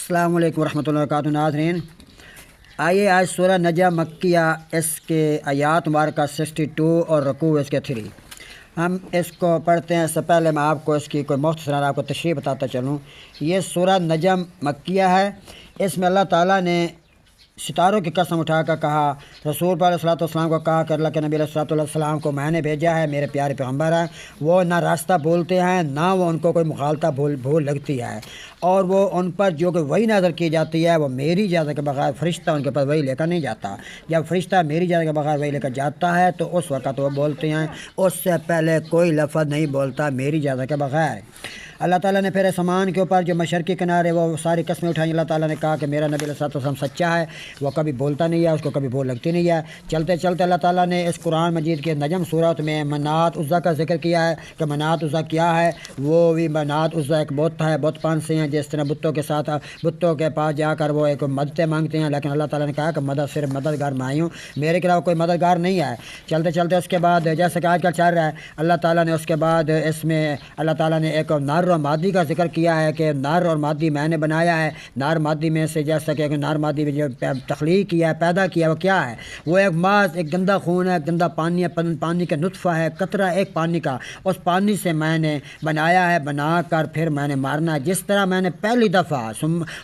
السلام علیکم ورحمۃ اللہ وبرکاتہ۔ ناظرین، آئیے آج سورہ نجم مکیہ اس کے آیات مبارکہ 62 اور رکوع اس کے 3 ہم اس کو پڑھتے ہیں۔ اس سے پہلے میں آپ کو اس کی کوئی مختصر آپ کو تشریح بتاتا چلوں۔ یہ سورہ نجم مکیہ ہے۔ اس میں اللہ تعالیٰ نے ستاروں کی قسم اٹھا کر کہا، رسول پاک علیہ الصلوۃ والسلام کو کہا کہ اللہ کے نبی علیہ الصلوۃ والسلام کو میں نے بھیجا ہے، میرے پیارے پیغمبر ہیں۔ وہ نہ راستہ بھولتے ہیں، نہ وہ ان کو کوئی مخالطہ بھول لگتی ہے، اور وہ ان پر جو کہ وہی نازل کی جاتی ہے وہ میری اجازت کے بغیر فرشتہ ان کے پاس وہی لے کر نہیں جاتا۔ جب فرشتہ میری اجازت کے بغیر وہی لے کر جاتا ہے تو اس وقت وہ بولتے ہیں، اس سے پہلے کوئی لفظ نہیں بولتا میری اجازت کے بغیر۔ اللہ تعالیٰ نے پھر آسمان کے اوپر جو مشرقی کنارے وہ ساری قسمیں اٹھائیں۔ اللہ تعالیٰ نے کہا کہ میرا نبی علیہ الصلوۃ والسلام سچا ہے، وہ کبھی بولتا نہیں ہے، اس کو کبھی بول لگتی نہیں ہے۔ چلتے چلتے اللہ تعالیٰ نے اس قرآن مجید کے نجم صورت میں منات عزا کا ذکر کیا ہے کہ منات عزا کیا ہے۔ وہ بھی منات عزا ایک بت ہے، بت پان سے ہیں، جس طرح بتوں کے ساتھ بتوں کے پاس جا کر وہ ایک مددیں مانگتے ہیں، لیکن اللہ تعالیٰ نے کہا کہ مدد صرف مددگار میں آئی ہوں، میرے کے علاوہ کوئی مددگار نہیں ہے۔ چلتے چلتے اس کے بعد جیسے کہ آج کل چل رہا ہے، اللہ تعالیٰ نے اس کے بعد اس میں اللہ تعالیٰ نے ایک نار و مادی کا ذکر کیا ہے کہ نار اور مادی میں نے بنایا ہے۔ نار مادی میں سے جیسا کہ نار مادی میں جو تخلیق کیا ہے، پیدا کیا ہے، وہ کیا ہے؟ وہ ایک محض ایک گندا خون ہے، گندا پانی ہے، پانی کا نطفہ ہے، قطرہ ایک پانی کا، اس پانی سے میں نے بنایا ہے، بنا کر پھر میں نے مارنا ہے۔ جس طرح میں نے پہلی دفعہ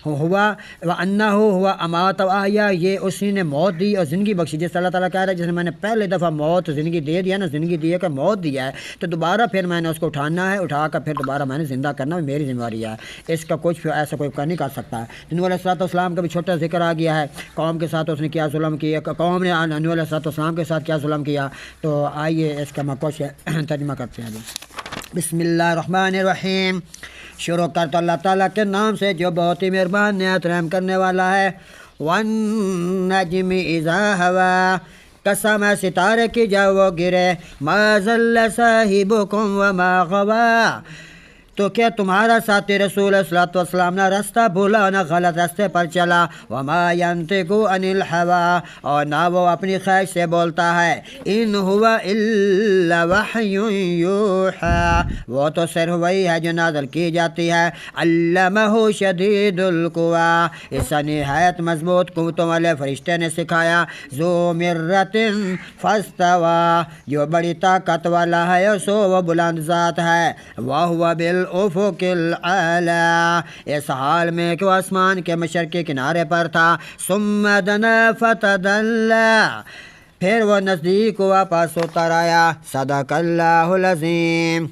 ہوا وَأَنَّهُ هُوَ أَمَاتَ وَأَحْيَا، یہ اسی نے موت دی اور زندگی بخشی۔ جس اللہ تعالیٰ کہہ رہا ہے جس نے میں نے پہلی دفعہ موت زندگی دے دیا نا، زندگی دی ہے کہ موت دیا ہے، تو دوبارہ پھر میں نے اس کو اٹھانا ہے، اٹھا کر پھر دوبارہ میں نے زندہ کرنا، میری ذمہ داری ہے۔ اس کا کچھ ایسا کوئی نہیں کر سکتا ہے۔ نوح علیہ الصلوۃ والسلام کا بھی چھوٹا ذکر آ گیا ہے، قوم کے ساتھ اس نے کیا ظلم کیا، قوم نے نوح علیہ الصلوۃ والسلام کے ساتھ کیا ظلم کیا۔ تو آئیے اس کا میں کچھ ترجمہ کرتے ہیں۔ بسم اللہ الرحمن الرحیم، شروع کرتا اللہ تعالیٰ کے نام سے جو بہت ہی مہربان نہایت رحم کرنے والا ہے۔ وَالنَّجْمِ إِذَا هَوَىٰ، قسم ہے ستارے کی جب وہ گرے، مَا ضَلَّ صَاحِبُكُمْ وَمَا غَوَىٰ، تو کیا تمہارا ساتھی رسول صلی اللہ علیہ وسلم نہ راستہ بھولا نہ غلط راستے پر چلا۔ وما ينطق عن الهوى، اور نہ وہ اپنی خواہش سے بولتا ہے۔ ان هو الا وحی یوحی، وہ تو صرف وہی ہے جو نازل کی جاتی ہے۔ علمہ شدید القوی، اس نہایت مضبوط قوتوں والے فرشتے نے سکھایا۔ ذو مرۃ فاستوی، جو بڑی طاقت والا ہے اور سو وہ بلند ذات ہے۔ وہو بالافق الاعلی، اس حال میں کہ وہ آسمان کے مشرقی کنارے پر تھا۔ ثم دنا فتدلی، پھر وہ نزدیک ہوا پس اتر آیا۔ صدق اللہ العظیم۔